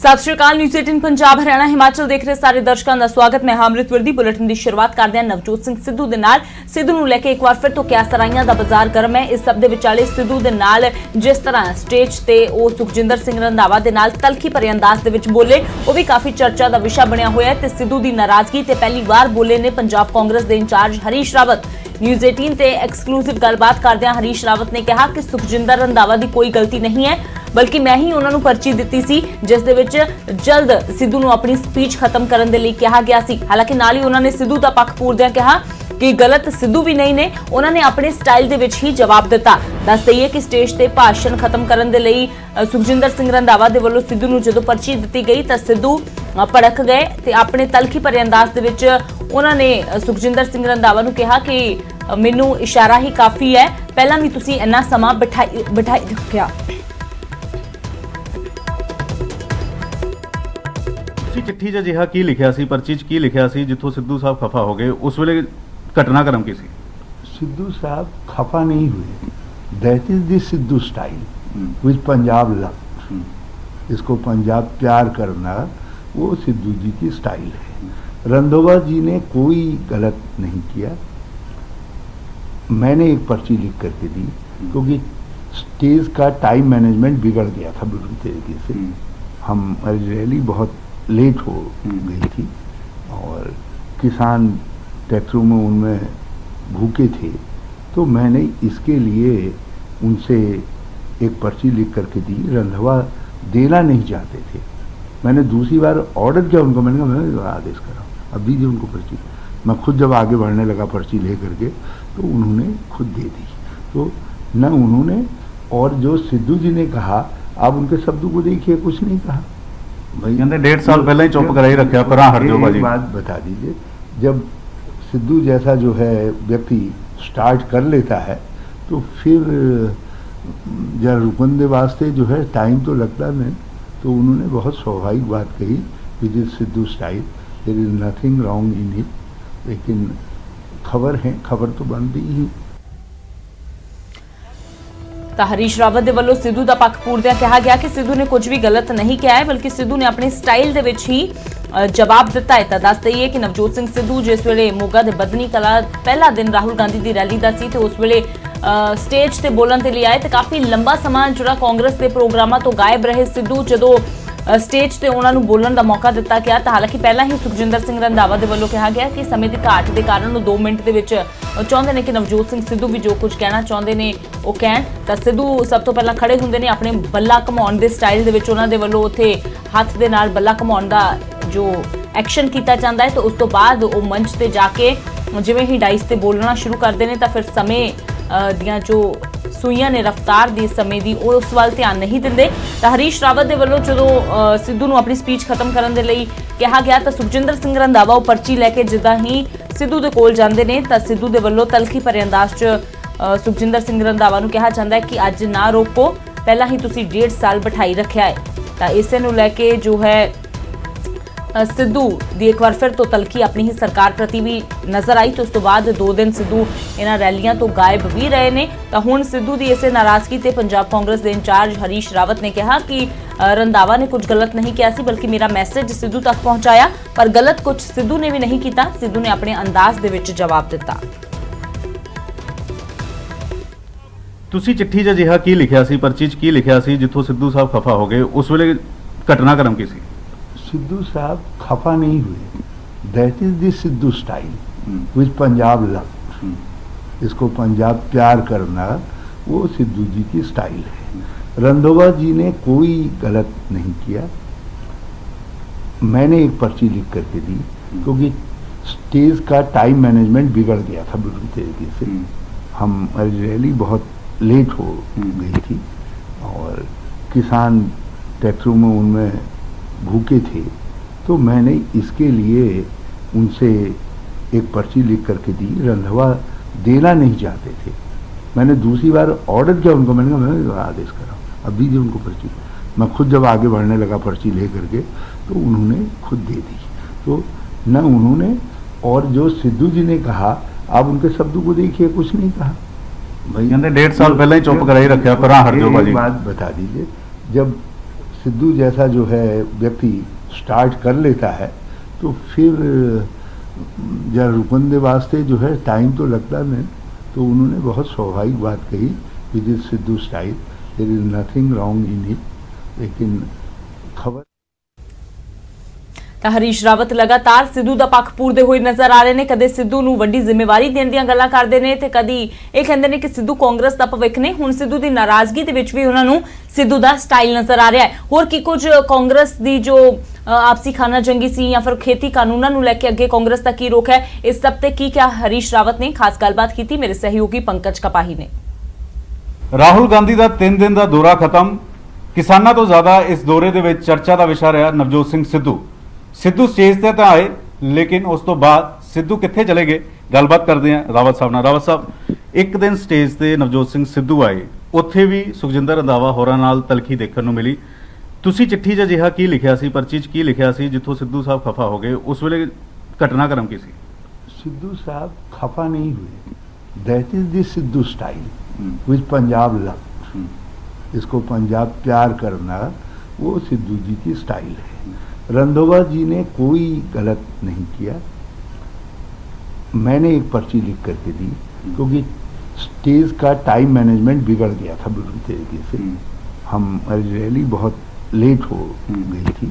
सत श्री अकाल। न्यूज़ 18 पंजाब हरियाणा हिमाचल देख रहे सारे दर्शकों का स्वागत। मैं अमृत वर्दी। बुलेटिन की शुरुआत करते हैं नवजोत सिंह सिद्धू दे नाल। सिद्धू नूं लैके एक बार फिर तो क्या सराइयां दा बाजार गर्म है। इस सब दे विचाले सिद्धू दे नाल जिस तरह स्टेज ते ओ सुखजिंदर सिंह रंधावा दे नाल तलखी भरे अंदाज दे विच बोले, वो भी काफी चर्चा का विषय बनया हुआ है। ते सिद्धू दी नाराजगी ते पहली बार बोले ने पंजाब कांग्रेस दे इंचार्ज हरीश रावत। न्यूज़ 18 ते एक्सक्लूसिव गलबात करदे हरीश रावत ने कहा कि सुखजिंदर रंधावा दी कोई गलती नहीं है, बल्कि मैं ही उन्होंने पर्ची दी सी जिस दे विच जल्द सिद्धू नूं अपनी स्पीच खत्म करने दे लई कहा गया सी। हालांकि नाल ही उन्होंने सिद्धू दा पक्ष पूरदिआं कहा कि गलत सिद्धू भी नहीं ने, उन्होंने अपने स्टाइल दे विच ही जवाब दिता। दस दईए कि स्टेज ते भाषण खत्म करने दे लई सुखजिंदर सिंह रंधावा दे वल्लों सिद्धू नूं जदों पर्ची दी गई तां सिद्धू भड़क गए ते अपने तलखी भरे अंदाज दे विच उन्होंने सुखजिंदर सिंह रंधावा नूं कहा कि मैनूं इशारा ही काफी है, पहलां भी तुसीं इन्ना समा बिठाई रखिया। चिट्ठी 'ਚ ਅਜਿਹਾ ਕੀ ਲਿਖਿਆ ਸੀ, ਪਰਚੀ 'ਚ ਕੀ ਲਿਖਿਆ ਸੀ ਜਿੱਥੋਂ ਸਿੱਧੂ ਸਾਹਿਬ ਖਫਾ ਹੋ ਗਏ? ਉਸ ਵੇਲੇ ਘਟਨਾਕ੍ਰਮ ਕੀ ਸੀ? सिद्धू साहब खफा नहीं हुए। That is the Sidhu style which Punjab love. इसको पंजाब प्यार करना वो सिद्धू जी की स्टाइल है। रंधावा जी ने कोई गलत नहीं किया। मैंने एक पर्ची लिख करके दी क्योंकि स्टेज का टाइम मैनेजमेंट बिगड़ गया था बुरी तरीके से। हमारी रैली बहुत लेट हो गई थी और किसान ट्रैक्टरों में उनमें भूखे थे, तो मैंने इसके लिए उनसे एक पर्ची लिख करके दी। रंधावा देना नहीं चाहते थे। मैंने दूसरी बार ऑर्डर किया उनको, मैंने कहा मैं आदेश कर रहा हूँ, अब दीजिए उनको पर्ची। मैं खुद जब आगे बढ़ने लगा पर्ची ले करके तो उन्होंने खुद दे दी। तो न उन्होंने, और जो सिद्धू जी ने कहा आप उनके शब्दों को देखिए, कुछ नहीं कहा। भाई कहते 1.5 साल पहले ही चुप कराई रखा पर हट जाओ भाजी। बात बता दीजिए, जब सिद्धू जैसा जो है व्यक्ति स्टार्ट कर लेता है तो फिर जरा रुकन दे वास्ते जो है टाइम तो लगता नहीं। तो उन्होंने बहुत स्वाभाविक बात कही, which is Sidhu style, there is nothing wrong in it. लेकिन खबर है, खबर तो बनती ही। हरीश रावत दे वल्लों सिद्धू दा पक्ष पूरदिआं कहा गया कि सिद्धू ने कुछ भी गलत नहीं किया है, बल्कि सिद्धू ने अपने स्टाइल दे विच ही जवाब दिता है। तो दस दईए कि नवजोत सिंह सिद्धू जिस वेले मोगा दे बदनी कला पहला दिन राहुल गांधी की रैली का सी, तो उस वेले स्टेज ते बोलण ते लिए आए तो काफ़ी लंबा समा जो कांग्रेस के प्रोग्रामां तो गायब रहे सिद्धू। जदों स्टेज ते उन्होंने बोलण का मौका दिता गया तो हालांकि पहला ही सुखजिंदर सिंह रंधावा दे वल्लों कहा गया कि समय की घाट के कारण वो 2 मिनट के विच चाहते हैं कि नवजोत सिंह सिद्धू भी जो कुछ कहना चाहते हैं वो कहण। तो सिद्धू सब तो पहला खड़े होंगे ने अपने बल्ला घुमाउण दे स्टाइल दे विच उन्हां दे वल्लों उत्थे हत्थ दे नाल बल्ला घुमाउण दा जो एक्शन किया जाता है। तो उस तो बाद वो मंच ते जाके जिवें ही डाइस ते बोलना शुरू करते हैं तो फिर समय दियां जो सूइयां ने रफ्तार दी समय दी उस वाल ध्यान नहीं देंदे। तो हरीश रावत दे वल्लों जदों सिद्धू नूं अपनी स्पीच खत्म करने दे लई कहा गया तो सुखजिंदर सिंह रंधावा वो पर्ची लैके जिद्दां ही सिद्धू दे कोल जांदे ने तो सिद्धू दे वल्लों तलखी भरे अंदाज च सुखजिंदर सिंह रंधावा नूं कहा जांदा है कि अज ना रोको, पहला ही तुसीं 1.5 साल बिठाई रखिया है। तो इसे नूं लैके जो है सिद्धू दी एक बार फिर तो तलखी अपनी ही सरकार प्रति भी नजर आई। तो उस तो बाद 2 दिन सिद्धू इन्हां रैलियां तो गायब भी रहे ने। तो हुण सिद्धू दी इसे नाराजगी ते पंजाब कांग्रेस के इंचार्ज हरीश रावत ने कहा कि रंधावा ने कुछ गलत नहीं किया सी, बल्कि मेरा मैसेज सिद्धू तक पहुंचाया, पर गलत कुछ सिद्धू ने भी नहीं किया। सिद्धू ने अपने अंदाज दे विच जवाब दिता। ਤੁਸੀਂ चिट्ठी 'ਚ ਅਜਿਹਾ ਕੀ ਲਿਖਿਆ ਸੀ, ਪਰਚੀ 'ਚ ਕੀ ਲਿਖਿਆ ਸੀ ਜਿੱਥੋਂ ਸਿੱਧੂ ਸਾਹਿਬ ਖਫਾ ਹੋ ਗਏ? ਉਸ ਵੇਲੇ ਘਟਨਾਕ੍ਰਮ ਕੀ ਸੀ? सिद्धू साहब खफा नहीं हुए। That is the Sidhu style which Punjab love. इसको पंजाब प्यार करना वो सिद्धू जी की स्टाइल है। रंधावा जी ने कोई गलत नहीं किया। मैंने एक पर्ची लिख करके दी क्योंकि स्टेज का टाइम मैनेजमेंट बिगड़ गया था बुरी तरीके से। हमारी रैली बहुत लेट हो गई थी और किसान ट्रैक्टरों में उनमें भूखे थे, तो मैंने इसके लिए उनसे एक पर्ची लिख करके दी। रंधावा देना नहीं चाहते थे। मैंने दूसरी बार ऑर्डर किया उनको, मैंने कहा मैं आदेश कर रहा हूँ, अब दीजिए उनको पर्ची। मैं खुद जब आगे बढ़ने लगा पर्ची ले करके तो उन्होंने खुद दे दी। तो न उन्होंने, और जो सिद्धू जी ने कहा आप उनके शब्दों को देखिए, कुछ नहीं कहा। भाई कहते 1.5 साल पहले ही चुप कराई रखा पर हट जाओ भाजी। बात बता दीजिए, जब सिद्धू जैसा जो है व्यक्ति स्टार्ट कर लेता है तो फिर जरा रुकन दे वास्ते जो है टाइम तो लगता नहीं। तो उन्होंने बहुत स्वाभाविक बात कही, with is Sidhu style, there is nothing wrong in it. लेकिन खबर ਤਾਂ ਹਰੀਸ਼ ਰਾਵਤ ਲਗਾਤਾਰ ਸਿੱਧੂ ਦਾ ਪੱਖ ਪੂਰਦੇ ਹੋਏ ਨਜ਼ਰ ਆ ਰਹੇ ਨੇ। ਕਦੇ ਸਿੱਧੂ ਨੂੰ ਵੱਡੀ ਜ਼ਿੰਮੇਵਾਰੀ ਦੇਣ ਦੀਆਂ ਗੱਲਾਂ ਕਰਦੇ ਨੇ ਤੇ ਕਦੀ ਇਹ ਕਹਿੰਦੇ ਨੇ ਕਿ ਸਿੱਧੂ ਕਾਂਗਰਸ ਦਾ ਭਵਿੱਖ ਨੇ। ਹੁਣ ਸਿੱਧੂ ਦੀ ਨਾਰਾਜ਼ਗੀ ਦੇ ਵਿੱਚ ਵੀ ਉਹਨਾਂ ਨੂੰ ਸਿੱਧੂ ਦਾ ਸਟਾਈਲ ਨਜ਼ਰ ਆ ਰਿਹਾ ਹੈ। ਹੋਰ ਕੀ ਕੁਝ ਕਾਂਗਰਸ ਦੀ ਜੋ ਆਪਸੀ ਖਾਨਾ ਜੰਗੀ ਸੀ ਜਾਂ ਫਿਰ ਖੇਤੀ ਕਾਨੂੰਨਾਂ ਨੂੰ ਲੈ ਕੇ ਅੱਗੇ ਕਾਂਗਰਸ ਦਾ ਕੀ ਰੁਖ ਹੈ, ਇਸ ਸਭ ਤੇ ਕੀ ਕਿਹਾ ਹਰੀਸ਼ ਰਾਵਤ ਨੇ। ਖਾਸ ਗੱਲਬਾਤ ਕੀਤੀ ਮੇਰੇ ਸਹਿਯੋਗੀ ਪੰਕਜ ਕਪਾਹੀ ਨੇ। ਰਾਹੁਲ ਗਾਂਧੀ ਦਾ 3 ਦਿਨ ਦਾ ਦੌਰਾ ਖਤਮ। ਕਿਸਾਨਾਂ ਤੋਂ ਜ਼ਿਆਦਾ ਇਸ ਦੌਰੇ ਦੇ ਵਿੱਚ ਚਰਚਾ ਦਾ ਵਿਸ਼ਾ ਰਿਹਾ ਨਵਜੋਤ ਸਿੰਘ ਸਿੱਧੂ। ਸਿੱਧੂ ਸਟੇਜ ਤੇ ਤਾਂ ਆਏ, ਲੇਕਿਨ ਉਸ ਤੋਂ ਬਾਅਦ ਸਿੱਧੂ ਕਿੱਥੇ ਚਲੇ ਗਏ, ਗੱਲਬਾਤ ਕਰਦੇ ਹਾਂ ਰਾਵਤ ਸਾਹਿਬ ਨਾਲ। ਰਾਵਤ ਸਾਹਿਬ, ਇੱਕ ਦਿਨ ਸਟੇਜ ਤੇ ਨਵਜੋਤ ਸਿੰਘ ਸਿੱਧੂ ਆਏ, ਉੱਥੇ ਵੀ ਸੁਖਜਿੰਦਰ ਰੰਧਾਵਾ ਹੋਰਾਂ ਨਾਲ ਤਲਖੀ ਦੇਖਣ ਨੂੰ ਮਿਲੀ। ਤੁਸੀਂ ਚਿੱਠੀ 'ਚ ਅਜਿਹਾ ਕੀ ਲਿਖਿਆ ਸੀ, ਪਰਚੀ 'ਚ ਕੀ ਲਿਖਿਆ ਸੀ ਜਿੱਥੋਂ ਸਿੱਧੂ ਸਾਹਿਬ ਖਫਾ ਹੋ ਗਏ? ਉਸ ਵੇਲੇ ਘਟਨਾਕ੍ਰਮ ਕੀ ਸੀ? सिद्धू साहब खफा नहीं हुए। That is the Sidhu style which Punjab love. इसको पंजाब प्यार करना वो सिद्धू जी की स्टाइल है। रंधोवा जी ने कोई गलत नहीं किया। मैंने एक पर्ची लिख करके दी क्योंकि स्टेज का टाइम मैनेजमेंट बिगड़ गया था बुरी तरीके से। हमारी रैली बहुत लेट हो गई थी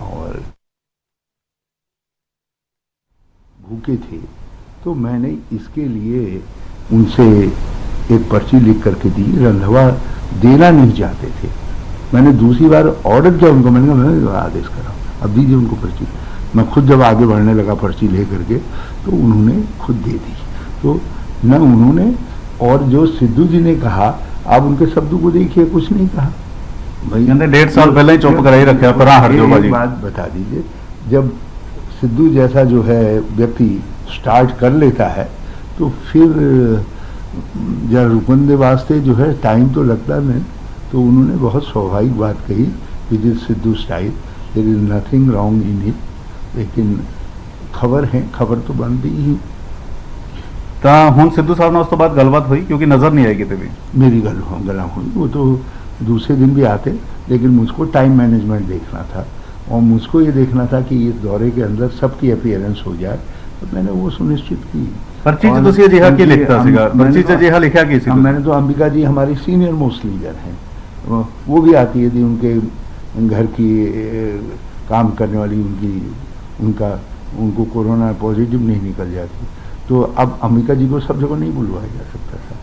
और भूखे थे, तो मैंने इसके लिए उनसे एक पर्ची लिख करके दी। रंधवा देना नहीं चाहते थे। मैंने दूसरी बार ऑर्डर किया उनको, मैंने कहा मैं आदेश करा, अब दीजिए उनको पर्ची। मैं खुद जब आगे बढ़ने लगा पर्ची ले करके तो उन्होंने खुद दे दी। तो न उन्होंने, और जो सिद्धू जी ने कहा, आप उनके शब्दों को देखिए, कुछ नहीं कहा। भाई 1.5 साल पहले ही चुप कराई रखा, पर हट जाओ बाजी। एक बात बता दीजिए, जब सिद्धू जैसा जो है व्यक्ति स्टार्ट कर लेता है तो फिर जरा रुकन दे वास्ते जो है टाइम तो लगता नहीं। तो उन्होंने बहुत स्वाभाविक बात कही, with is Sidhu style, there is nothing wrong in it. लेकिन खबर है, खबर तो बनती ही। ਤਾਂ ਹੁਣ ਸਿੱਧੂ ਸਾਹਿਬ ਨਾਲ ਉਸ ਤੋਂ ਬਾਅਦ ਗੱਲਬਾਤ ਹੋਈ? क्योंकि नजर नहीं आई कितने भी। मेरी गला हुई, वो तो दूसरे दिन भी आते, लेकिन मुझको टाइम मैनेजमेंट देखना था और मुझको ये देखना था कि इस दौरे के अंदर सबकी अपीयरेंस हो जाए। तो मैंने वो सुनिश्चित की। पर्ची 'ਚ ਤੁਸੀਂ ਅਜਿਹਾ ਕੀ ਲਿਖਤਾ ਸੀਗਾ? पर्ची 'ਚ ਅਜਿਹਾ ਲਿਖਿਆ ਕੀ ਸੀ? मैंने तो अंबिका जी हमारी सीनियर मोस्ट लीडर हैं, वो भी आती है थी, उनके घर की काम करने वाली उनको कोरोना पॉजिटिव नहीं निकल जाती। तो अब अंबिका जी को सब जगह नहीं बुलवाया जा सकता था।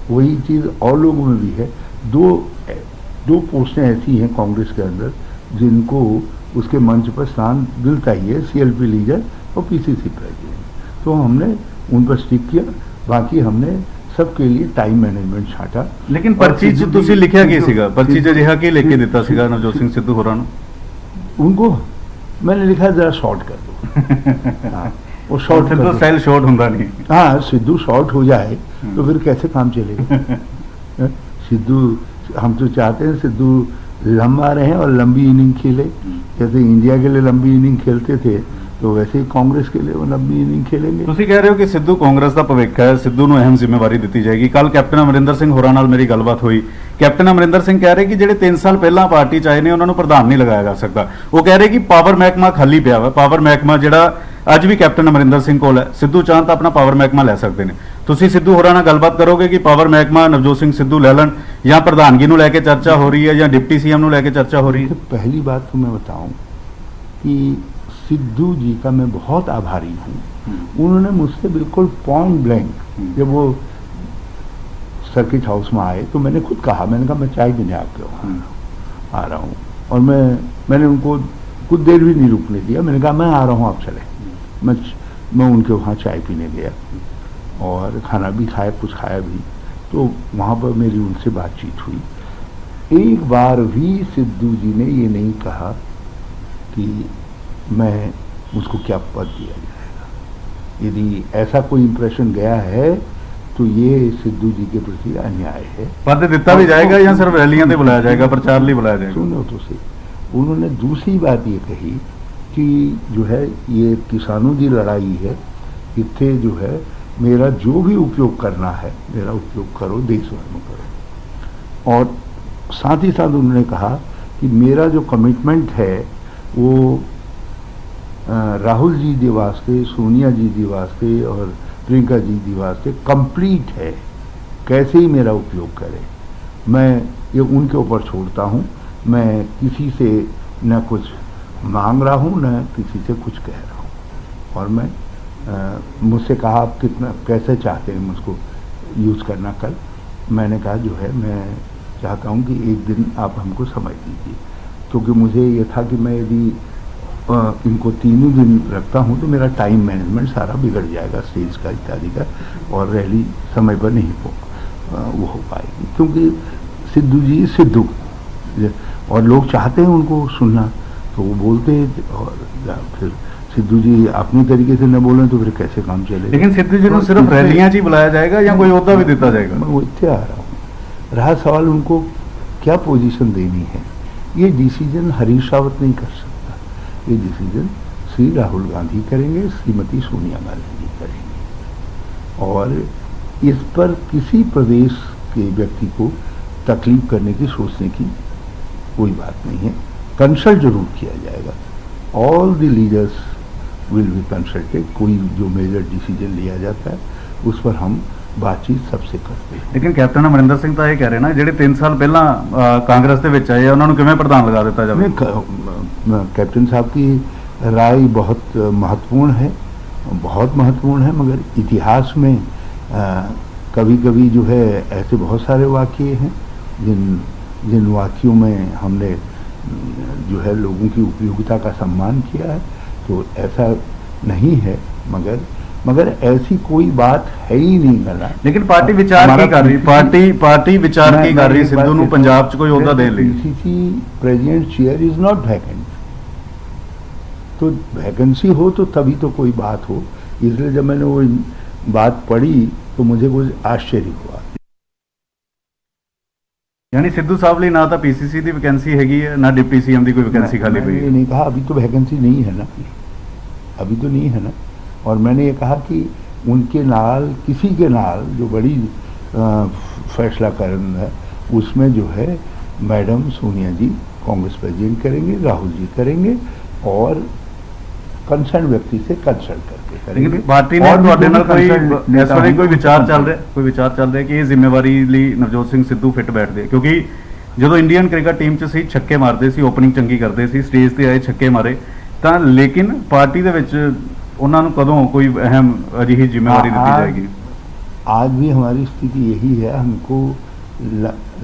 वही चीज़ और लोगों में भी है। दो पोस्टें ऐसी हैं कांग्रेस के अंदर जिनको उसके मंच पर स्थान मिलता ही है, CLP लीडर और PCC प्रेसिडेंट। तो हमने उन पर स्टिक किया, बाकी हमने सबके लिए टाइम मैनेजमेंट छाटा। लेकिन पर्ची 'ਚ ਤੁਸੀਂ ਲਿਖਿਆ ਕੀ ਸੀਗਾ? पर्ची 'ਚ ਅਜਿਹਾ ਕੀ ਲਿਖ ਕੇ ਦਿੱਤਾ ਸੀਗਾ ਨਵਜੋਤ ਸਿੰਘ ਸਿੱਧੂ ਹੋਰਾਂ ਨੂੰ? उनको मैंने लिखा जरा शॉर्ट कर दो। हाँ, वो शॉर्ट सिद्धू स्टाइल शॉर्ट ਹੁੰਦਾ ਨਹੀਂ। हाँ, सिद्धू शॉर्ट हो जाए तो फिर कैसे काम चलेगा? सिद्धू, हम तो चाहते हैं सिद्धू लंबा रहे और लंबी इनिंग खेले। जैसे इंडिया के लिए लंबी इनिंग खेलते थे तो वैसे ही कांग्रेस के लिए वो लंबी इनिंग खेलेंगे। ਤੁਸੀਂ ਕਹਿ ਰਹੇ ਹੋ ਕਿ ਸਿੱਧੂ ਕਾਂਗਰਸ ਦਾ ਭਵਿੱਖ ਹੈ, ਸਿੱਧੂ ਨੂੰ ਅਹਿਮ ਜ਼ਿੰਮੇਵਾਰੀ ਦਿੱਤੀ ਜਾਏਗੀ। ਕੱਲ ਕੈਪਟਨ ਅਮਰਿੰਦਰ ਸਿੰਘ ਹੋਰਾਂ ਨਾਲ ਮੇਰੀ ਗੱਲਬਾਤ ਹੋਈ। ਕੈਪਟਨ ਅਮਰਿੰਦਰ ਸਿੰਘ ਕਹਿ ਰਹੇ ਕਿ ਜਿਹੜੇ 3 ਸਾਲ ਪਹਿਲਾਂ ਪਾਰਟੀ 'ਚ ਆਏ ਨੇ ਉਹਨਾਂ ਨੂੰ ਪ੍ਰਧਾਨ ਨਹੀਂ ਲਗਾਇਆ ਜਾ ਸਕਦਾ। ਉਹ ਕਹਿ ਰਹੇ ਕਿ ਪਾਵਰ ਮਹਿਕਮਾ ਖਾਲੀ ਪਿਆ ਵਾ। ਪਾਵਰ ਮਹਿਕਮਾ ਜਿਹੜਾ ਅੱਜ ਵੀ ਕੈਪਟਨ ਅਮਰਿੰਦਰ ਸਿੰਘ ਕੋਲ ਹੈ, ਸਿੱਧੂ ਚਾਹਣ ਤਾਂ ਆਪਣਾ ਪਾਵਰ ਮਹਿਕਮਾ ਲੈ ਸਕਦੇ ਨੇ। ਤੁਸੀਂ ਸਿੱਧੂ ਹੋਰਾਂ ਨਾਲ ਗੱਲਬਾਤ ਕਰੋਗੇ ਕਿ ਪਾਵਰ ਮਹਿਕਮਾ ਨਵਜੋਤ ਸਿੰਘ ਸਿੱਧੂ ਲੈ ਲੈਣ, ਜਾਂ ਪ੍ਰਧਾਨਗੀ ਨੂੰ ਲੈ ਕੇ ਚਰਚਾ ਹੋ ਰਹੀ ਹੈ, ਜਾਂ डिप्टी CM ਨੂੰ ਲੈ के चर्चा हो रही है? पहली बात तो मैं बताऊं कि सिद्धू जी का मैं बहुत आभारी हूँ। उन्होंने मुझसे बिल्कुल पॉइंट ब्लैंक, जब वो सर्किट हाउस में आए तो मैंने खुद कहा, मैंने कहा मैं चाय पीने आपके वहाँ आ रहा हूँ। और मैंने उनको कुछ देर भी नहीं रुकने दिया। मैंने कहा मैं आ रहा हूँ, आप चले। मैं उनके वहाँ चाय पीने गया और खाना भी खाया, कुछ खाया भी। तो वहाँ पर मेरी उनसे बातचीत हुई। एक बार भी सिद्धू जी ने ये नहीं कहा कि मैं मुझको क्या पद दिया जाएगा। यदि ऐसा कोई इंप्रेशन गया है तो ये सिद्धू जी के प्रति अन्याय है। पद दिता भी जाएगा या सिर्फ रैलियां पे बुलाया जाएगा, प्रचार लिए बुलाया जाएगा? सुनो तो सही। उन्होंने दूसरी बात ये कही कि जो है ये किसानों की लड़ाई है, इतने जो है मेरा जो भी उपयोग करना है मेरा उपयोग करो, देश भर में करो। और साथ ही साथ उन्होंने कहा कि मेरा जो कमिटमेंट है वो राहुल जी जी वास्ते, सोनिया जी जी वास्ते और प्रियंका जी जी वास्ते कंप्लीट है। कैसे ही मेरा उपयोग करे, मैं ये उनके ऊपर छोड़ता हूँ। मैं किसी से न कुछ मांग रहा हूँ न किसी से कुछ कह रहा हूँ। और मैं मुझसे कहा आप कितना कैसे चाहते हैं मुझको यूज़ करना। कल मैंने कहा जो है मैं चाहता हूँ कि एक दिन आप हमको समय दीजिए, क्योंकि मुझे ये था कि मैं यदि इनको तीनों दिन रखता हूँ तो मेरा टाइम मैनेजमेंट सारा बिगड़ जाएगा, स्टेज का इत्यादि का, और रैली समय पर नहीं वो हो पाएगी। क्योंकि सिद्धू जी सिद्धू, और लोग चाहते हैं उनको सुनना तो वो बोलते हैं, और फिर सिद्धू जी अपनी तरीके से न बोलें तो फिर कैसे काम चले। लेकिन सिद्धू जी को सिर्फ रैलियां ही बुलाया जाएगा या कोई ओहदा भी दिया जाएगा? मैं वो इतने आ रहा हूँ। रहा सवाल उनको क्या पोजीशन देनी है, ये डिसीजन हरीश रावत नहीं कर सकता। ये डिसीजन श्री राहुल गांधी करेंगे, श्रीमती सोनिया गांधी जी करेंगे, और इस पर किसी प्रदेश के व्यक्ति को तकलीफ करने की सोचने की कोई बात नहीं है। कंसल्ट जरूर किया जाएगा, all the leaders will be consulted. कोई जो मेजर डिसीजन लिया जाता है उस पर हम बातचीत सबसे करते हैं। लेकिन कैप्टन अमरिंदर सिंह तो ये कह रहे ना, ਜਿਹੜੇ 3 साल पहला कांग्रेस ਦੇ ਵਿੱਚ ਆਏ ਉਹਨਾਂ ਨੂੰ ਕਿਵੇਂ ਪ੍ਰਧਾਨ ਲਗਾ ਦਿੱਤਾ ਜਾਵੇ? कैप्टन साहब की राय बहुत महत्वपूर्ण है, बहुत महत्वपूर्ण है, मगर इतिहास में कभी कभी जो है ऐसे बहुत सारे वाक़ये हैं जिन वाक़यों में हमने जो है लोगों की उपयोगिता का सम्मान किया है। तो ऐसा नहीं है, मगर ऐसी कोई बात है ही नहीं करना। लेकिन पार्टी विचार की कर रही, पार्टी विचार की कर रही सिद्धू ਨੂੰ ਪੰਜਾਬ 'ਚ ਕੋਈ ਅਹੁਦਾ ਦੇਣ ਲਈ। PCC president chair is not vacant, तो वैकेंसी हो तो तभी तो कोई बात हो। इसलिए जब मैंने वो बात पढ़ी तो मुझे कुछ आश्चर्य हुआ। यानी सिद्धू साहब ਲਈ ਨਾ ਤਾਂ पीसीसी ਦੀ ਵੈਕੈਂਸੀ ਹੈਗੀ ਹੈ, ਨਾ डिप्टी सीएम ਦੀ ਕੋਈ वैकेंसी खाली पई है। है। नहीं कहा अभी तो वैकेंसी नहीं है ना, अभी तो नहीं है ना। और मैंने ये कहा कि उनके नाल किसी के नाल जो बड़ी फैसला करन है उसमें जो है मैडम सोनिया जी कांग्रेस प्रेसिडेंट करेंगे, राहुल जी करेंगे, और कंसर्न व्यक्ति से कंसल्ट करके करेंगे। लेकिन पार्टी ने ਤੁਹਾਡੇ ਨਾਲ ਕੋਈ ਇਸ ਵੇਲੇ ਕੋਈ ਵਿਚਾਰ ਚੱਲ ਰਿਹਾ ਕਿ ਇਹ ਜ਼ਿੰਮੇਵਾਰੀ ਲਈ ਨਵਜੋਤ ਸਿੰਘ ਸਿੱਧੂ ਫਿੱਟ ਬੈਠਦੇ, ਕਿਉਂਕਿ ਜਦੋਂ ਇੰਡੀਅਨ ਕ੍ਰਿਕਟ ਟੀਮ 'ਚ ਸੀ ਛੱਕੇ ਮਾਰਦੇ ਸੀ, ਓਪਨਿੰਗ ਚੰਗੀ ਕਰਦੇ ਸੀ, ਸਟੇਜ ਤੇ ਆਏ ਛੱਕੇ ਮਾਰੇ, ਤਾਂ ਲੇਕਿਨ ਪਾर्टी ਦੇ ਵਿੱਚ ਉਹਨਾਂ ਨੂੰ ਕਦੋਂ ਕੋਈ ਅਹਿਮ ਅਜਿਹੀ ਜ਼ਿੰਮੇਵਾਰੀ ਦਿੱਤੀ ਜਾਏਗੀ? आज भी हमारी स्थिति यही है। हमको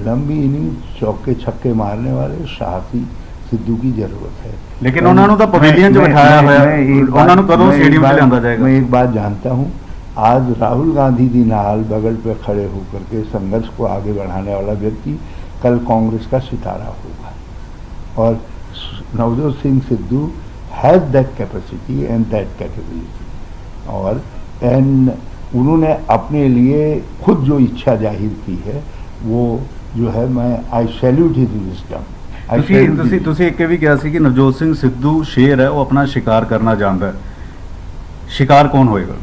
लंबी इनिंग चौके छक्के मारने वाले साहसी सिद्धू की जरूरत है। लेकिन उन्होंने तो पवेलियन 'ਚ ਬਿਠਾਇਆ ਹੋਇਆ, ਉਹਨਾਂ ਨੂੰ ਕਦੋਂ स्टेडियम 'ਚ ਲਿਆਂਦਾ जाएगा? मैं एक बात जानता हूँ, आज राहुल गांधी जी नाल बगल पे खड़े होकर के संघर्ष को आगे बढ़ाने वाला व्यक्ति कल कांग्रेस का सितारा होगा, और Navjot Singh Sidhu has that capacity and that capability. और उन्होंने अपने लिए खुद जो इच्छा जाहिर की है वो जो है, मैं आई सैल्यूट हिज विजडम। ਤੁਸੀਂ ਇੱਕ ਵੀ ਕਿਹਾ ਸੀ ਕਿ ਨਵਜੋਤ ਸਿੰਘ ਸਿੱਧੂ ਸ਼ੇਰ ਹੈ, ਉਹ ਆਪਣਾ ਸ਼ਿਕਾਰ ਕਰਨਾ ਜਾਣਦਾ ਹੈ। ਸ਼ਿਕਾਰ ਕੌਣ ਹੋਏਗਾ?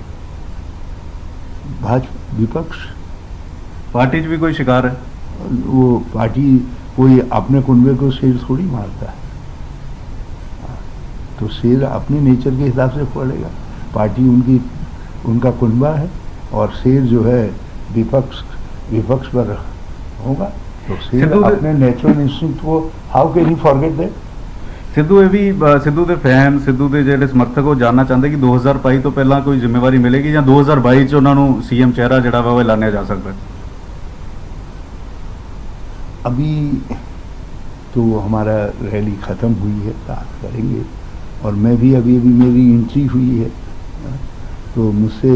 भाजपा विपक्ष। पार्टी 'ਚ भी कोई शिकार है? वो पार्टी कोई अपने कुनबे को शेर थोड़ी मारता है, तो शेर अपने नेचर के हिसाब से पड़ेगा। पार्टी उनका कुनबा है, और शेर जो है विपक्ष पर होगा, तो शेर अपने नेचुरल इंस्टिंक्ट को how can he forget that. Sidhu ਇਹ ਵੀ ਸਿੱਧੂ ਦੇ ਫੈਨ, ਸਿੱਧੂ ਦੇ ਜਿਹੜੇ ਸਮਰਥਕ ਉਹ ਜਾਨਣਾ ਚਾਹੁੰਦੇ ਕਿ 2022 ਤੋਂ ਪਹਿਲਾਂ ਕੋਈ ਜ਼ਿੰਮੇਵਾਰੀ ਮਿਲੇਗੀ ਜਾਂ 2022 ਚ ਉਹਨਾਂ ਨੂੰ ਸੀਐਮ ਚਿਹਰਾ ਜਿਹੜਾ ਵਾ ਉਹ ਐਲਾਨਿਆ ਜਾ ਸਕਦਾ ਹੈ? अभी तो हमारा रैली ख़त्म हुई है, बात करेंगे, और मैं भी अभी मेरी एंट्री हुई है, तो मुझसे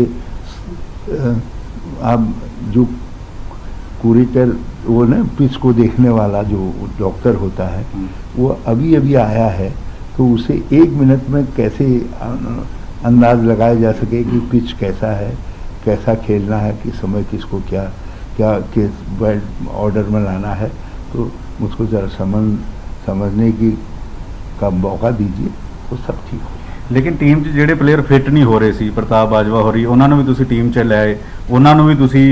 अब जो क्यूरेटर वो ना पिच को देखने वाला जो डॉक्टर होता है वो अभी आया है, तो उसे 1 मिनट में कैसे अंदाज लगाया जा सके कि पिच कैसा है, कैसा खेलना है, किस समय किसको क्या किस बैट ऑर्डर में लाना है, तो मुझको ज़रा समझने का मौका दीजिए, तो सब ठीक हो। ਲੇਕਿਨ ਟੀਮ 'ਚ ਜਿਹੜੇ ਪਲੇਅਰ ਫਿੱਟ ਨਹੀਂ ਹੋ ਰਹੇ ਸੀ, ਪ੍ਰਤਾਪ ਬਾਜਵਾ ਹੋਰੀ, ਉਹਨਾਂ ਨੂੰ ਵੀ ਤੁਸੀਂ ਟੀਮ 'ਚ ਲੈ ਆਏ, ਉਹਨਾਂ ਨੂੰ ਵੀ ਤੁਸੀਂ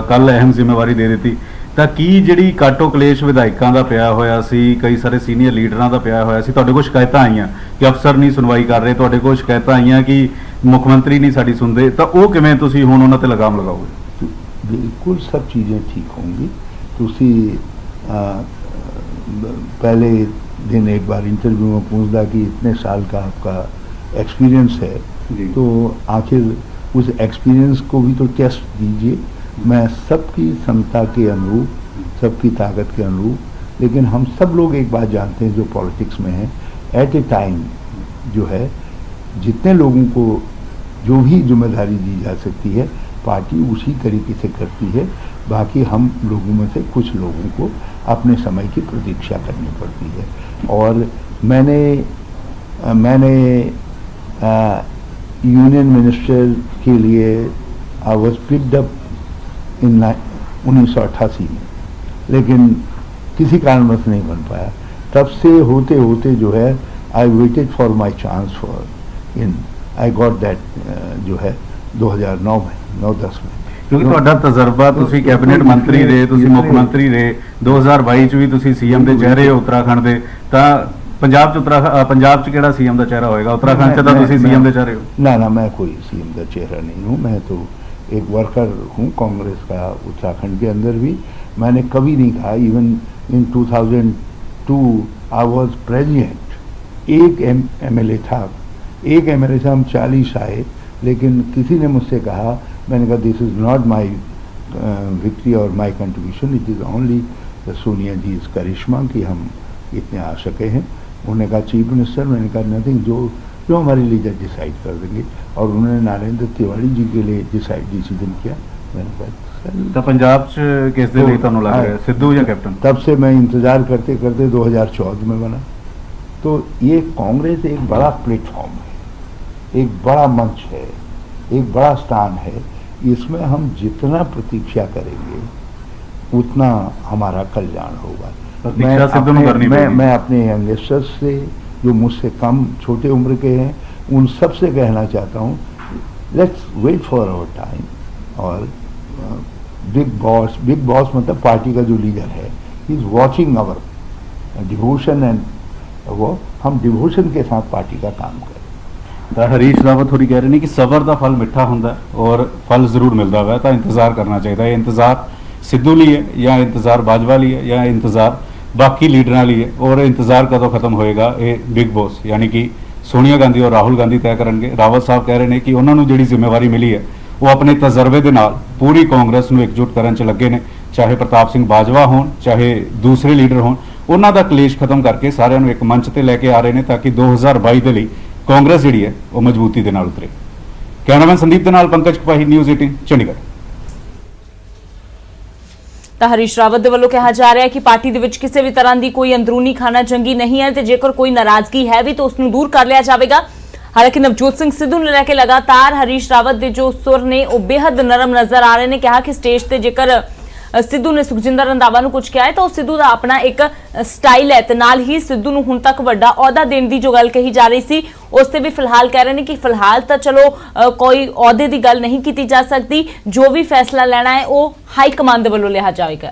ਕੱਲ ਅਹਿਮ ਜ਼ਿੰਮੇਵਾਰੀ ਦੇ ਦਿੱਤੀ। ਤਾਂ ਕੀ ਜਿਹੜੀ ਕਾਟੋ ਕਲੇਸ਼ ਵਿਧਾਇਕਾਂ ਦਾ ਪਿਆ ਹੋਇਆ ਸੀ, ਕਈ ਸਾਰੇ ਸੀਨੀਅਰ ਲੀਡਰਾਂ ਦਾ ਪਿਆ ਹੋਇਆ ਸੀ, ਤੁਹਾਡੇ ਕੋਲ ਸ਼ਿਕਾਇਤਾਂ ਆਈਆਂ ਕਿ ਅਫਸਰ ਨਹੀਂ ਸੁਣਵਾਈ ਕਰ ਰਹੇ, ਤੁਹਾਡੇ ਕੋਲ ਸ਼ਿਕਾਇਤਾਂ ਆਈਆਂ ਕਿ ਮੁੱਖ ਮੰਤਰੀ ਨਹੀਂ ਸਾਡੀ ਸੁਣਦੇ, ਤਾਂ ਉਹ ਕਿਵੇਂ ਤੁਸੀਂ ਹੁਣ ਉਹਨਾਂ ਤੇ ਲਗਾਮ ਲਗਾਓਗੇ? बिल्कुल सब चीज़ें ठीक होंगी। तुसी पहले दिन एक बार इंटरव्यू में पूछदा कि इतने साल का आपका एक्सपीरियंस है, तो आखिर उस एक्सपीरियंस को भी तो टेस्ट दीजिए। मैं सबकी क्षमता के अनुरूप, सबकी ताकत के अनुरूप, लेकिन हम सब लोग एक बात जानते हैं जो पॉलिटिक्स में है, एट ए टाइम जो है जितने लोगों को जो भी जिम्मेदारी दी जा सकती है पार्टी उसी तरीके से करती है। बाकी हम लोगों में से कुछ लोगों को अपने समय की प्रतीक्षा करनी पड़ती है। और मैंने यूनियन मिनिस्टर के लिए I was picked up in 1988 में, लेकिन किसी कारणवश नहीं बन पाया। तब से होते होते जो है I waited for my chance for in I got that जो है 2009 में 9-10 में। ਕਿਉਂਕਿ ਤੁਹਾਡਾ ਤਜਰਬਾ, ਤੁਸੀਂ ਕੈਬਨਿਟ ਮੰਤਰੀ ਰਹੇ, ਤੁਸੀਂ ਮੁੱਖ ਮੰਤਰੀ ਰਹੇ, 2022 ਚ ਵੀ ਤੁਸੀਂ ਸੀਐਮ ਦੇ ਚਿਹਰੇ ਹੋ ਉੱਤਰਾਖੰਡ ਦੇ, ਤਾਂ ਪੰਜਾਬ ਚ ਕਿਹੜਾ ਸੀਐਮ ਦਾ ਚਿਹਰਾ ਹੋਏਗਾ? ਉੱਤਰਾਖੰਡ ਚ ਤਾਂ ਤੁਸੀਂ ਸੀਐਮ ਦੇ ਚਿਹਰੇ ਹੋ। ना मैं कोई सीएम का चेहरा नहीं हूँ, मैं तो एक वर्कर हूँ कांग्रेस का। उत्तराखंड के अंदर भी मैंने कभी नहीं कहा, even in 2002 I was president, एक एमएलए था, हम 40 आए, लेकिन किसी ने मुझसे कहा, मैंने कहा this is not my victory और my contribution, it is only Sonia ji इस करिश्मा कि हम इतने आ सके हैं। उन्होंने कहा चीफ मिनिस्टर, मैंने कहा नथिंग, जो हमारे लीडर डिसाइड कर देंगे। और उन्होंने नारेंद्र तिवारी जी के लिए डिसीजन किया। मैंने कहा ਤਾਂ ਪੰਜਾਬ ਚ ਕਿਸ ਦੇ ਲਈ ਤੁਹਾਨੂੰ ਲੱਗ ਰਿਹਾ, ਸਿੱਧੂ ਜਾਂ ਕੈਪਟਨ? तब से मैं इंतज़ार करते करते 2014 में बना। तो ये कांग्रेस एक बड़ा प्लेटफॉर्म है, एक बड़ा मंच है, एक बड़ा स्थान है। इसमें हम जितना प्रतीक्षा करेंगे उतना हमारा कल्याण होगा। मैं अपने यंगस्टर्स से जो मुझसे कम छोटे उम्र के हैं उन सब से कहना चाहता हूँ, let's wait for our time. और बिग बॉस मतलब पार्टी का जो लीडर है, he is watching our devotion and वो हम डिवोशन के साथ पार्टी का काम करें। ਤਾਂ ਹਰੀਸ਼ ਰਾਵਤ ਹੋਰੀ ਕਹਿ ਰਹੇ ਨੇ ਕਿ ਸਬਰ ਦਾ ਫਲ ਮਿੱਠਾ ਹੁੰਦਾ ਔਰ ਫਲ ਜ਼ਰੂਰ ਮਿਲਦਾ ਵਾ, ਤਾਂ ਇੰਤਜ਼ਾਰ ਕਰਨਾ ਚਾਹੀਦਾ ਹੈ। ਇੰਤਜ਼ਾਰ ਸਿੱਧੂ ਲਈ ਹੈ ਜਾਂ ਇੰਤਜ਼ਾਰ ਬਾਜਵਾ ਲਈ ਹੈ ਜਾਂ ਇੰਤਜ਼ਾਰ ਬਾਕੀ ਲੀਡਰਾਂ ਲਈ ਹੈ, ਔਰ ਇੰਤਜ਼ਾਰ ਕਦੋਂ ਖਤਮ ਹੋਏਗਾ ਇਹ ਬਿਗ ਬੌਸ ਯਾਨੀ ਕਿ ਸੋਨੀਆ ਗਾਂਧੀ ਔਰ ਰਾਹੁਲ ਗਾਂਧੀ ਤੈਅ ਕਰਨਗੇ। ਰਾਵਤ ਸਾਹਿਬ ਕਹਿ ਰਹੇ ਨੇ ਕਿ ਉਹਨਾਂ ਨੂੰ ਜਿਹੜੀ ਜ਼ਿੰਮੇਵਾਰੀ ਮਿਲੀ ਹੈ ਉਹ ਆਪਣੇ ਤਜਰਬੇ ਦੇ ਨਾਲ ਪੂਰੀ ਕਾਂਗਰਸ ਨੂੰ ਇਕਜੁੱਟ ਕਰਨ 'ਚ ਲੱਗੇ ਨੇ, ਚਾਹੇ ਪ੍ਰਤਾਪ ਸਿੰਘ ਬਾਜਵਾ ਹੋਣ ਚਾਹੇ ਦੂਸਰੇ ਲੀਡਰ ਹੋਣ, ਉਹਨਾਂ ਦਾ ਕਲੇਸ਼ ਖਤਮ ਕਰਕੇ ਸਾਰਿਆਂ ਨੂੰ ਇੱਕ ਮੰਚ ਤੇ ਲੈ ਕੇ ਆ ਰਹੇ ਨੇ ਤਾਂ ਕਿ 2022 ਦੇ ਲਈ ਕਾਂਗਰਸ ਜਿਹੜੀ ਹੈ ਉਹ ਮਜ਼ਬੂਤੀ ਦੇ ਨਾਲ ਉਤਰੇ। ਕੈਮਰਾਮੈਨ ਸੰਦੀਪ ਦੇ ਨਾਲ ਪੰਕਜ ਕਪਾਹੀ, ਨਿਊਜ਼ 18 ਚੰਡੀਗੜ੍ਹ। ਤਾਂ ਹਰੀਸ਼ ਰਾਵਤ ਦੇ ਵੱਲੋਂ ਕਿਹਾ ਜਾ ਰਿਹਾ ਹੈ ਕਿ ਪਾਰਟੀ ਦੇ ਵਿੱਚ ਕਿਸੇ ਵੀ ਤਰ੍ਹਾਂ ਦੀ ਕੋਈ ਅੰਦਰੂਨੀ ਖਾਨਾ ਜੰਗੀ ਨਹੀਂ ਹੈ ਤੇ ਜੇਕਰ ਕੋਈ ਨਾਰਾਜ਼ਗੀ ਹੈ ਵੀ ਤਾਂ ਉਸ ਨੂੰ ਦੂਰ ਕਰ ਲਿਆ ਜਾਵੇਗਾ। ਹਾਲਾਂਕਿ ਨਵਜੋਤ ਸਿੰਘ ਸਿੱਧੂ ਨੂੰ ਲੈ ਕੇ ਲਗਾਤਾਰ ਹਰੀਸ਼ ਰਾਵਤ ਦੇ ਜੋ ਸੁਰ ਨੇ ਉਹ ਬੇहद ਨਰਮ ਨਜ਼ਰ ਆ ਰਹੇ ਨੇ। ਕਿਹਾ ਕਿ ਸਟੇਜ ਤੇ ਜੇਕਰ ਸਿੱਧੂ ਨੇ ਸੁਖਜਿੰਦਰ ਰੰਧਾਵਾ ਨੂੰ ਕੁਝ ਕਿਹਾ ਹੈ ਤਾਂ ਉਹ ਸਿੱਧੂ ਦਾ ਆਪਣਾ ਇੱਕ ਸਟਾਈਲ ਹੈ ਤੇ ਨਾਲ ਹੀ ਸਿੱਧੂ ਨੂੰ ਹੁਣ ਤੱਕ ਵੱਡਾ ਅਹੁਦਾ ਦੇਣ ਦੀ ਜੋ ਗੱਲ ਕਹੀ ਜਾ ਰਹੀ ਸੀ ਉਸ ਤੇ ਵੀ ਫਿਲਹਾਲ ਕਹਿ ਰਹੇ ਨੇ ਕਿ ਫਿਲਹਾਲ ਤਾਂ ਚਲੋ ਕੋਈ ਅਹੁਦੇ ਦੀ ਗੱਲ ਨਹੀਂ ਕੀਤੀ ਜਾ ਸਕਦੀ, ਜੋ ਵੀ ਫੈਸਲਾ ਲੈਣਾ ਹੈ ਉਹ ਹਾਈ ਕਮਾਂਡ ਦੇ ਵੱਲੋਂ ਲਿਆ ਜਾਵੇਗਾ।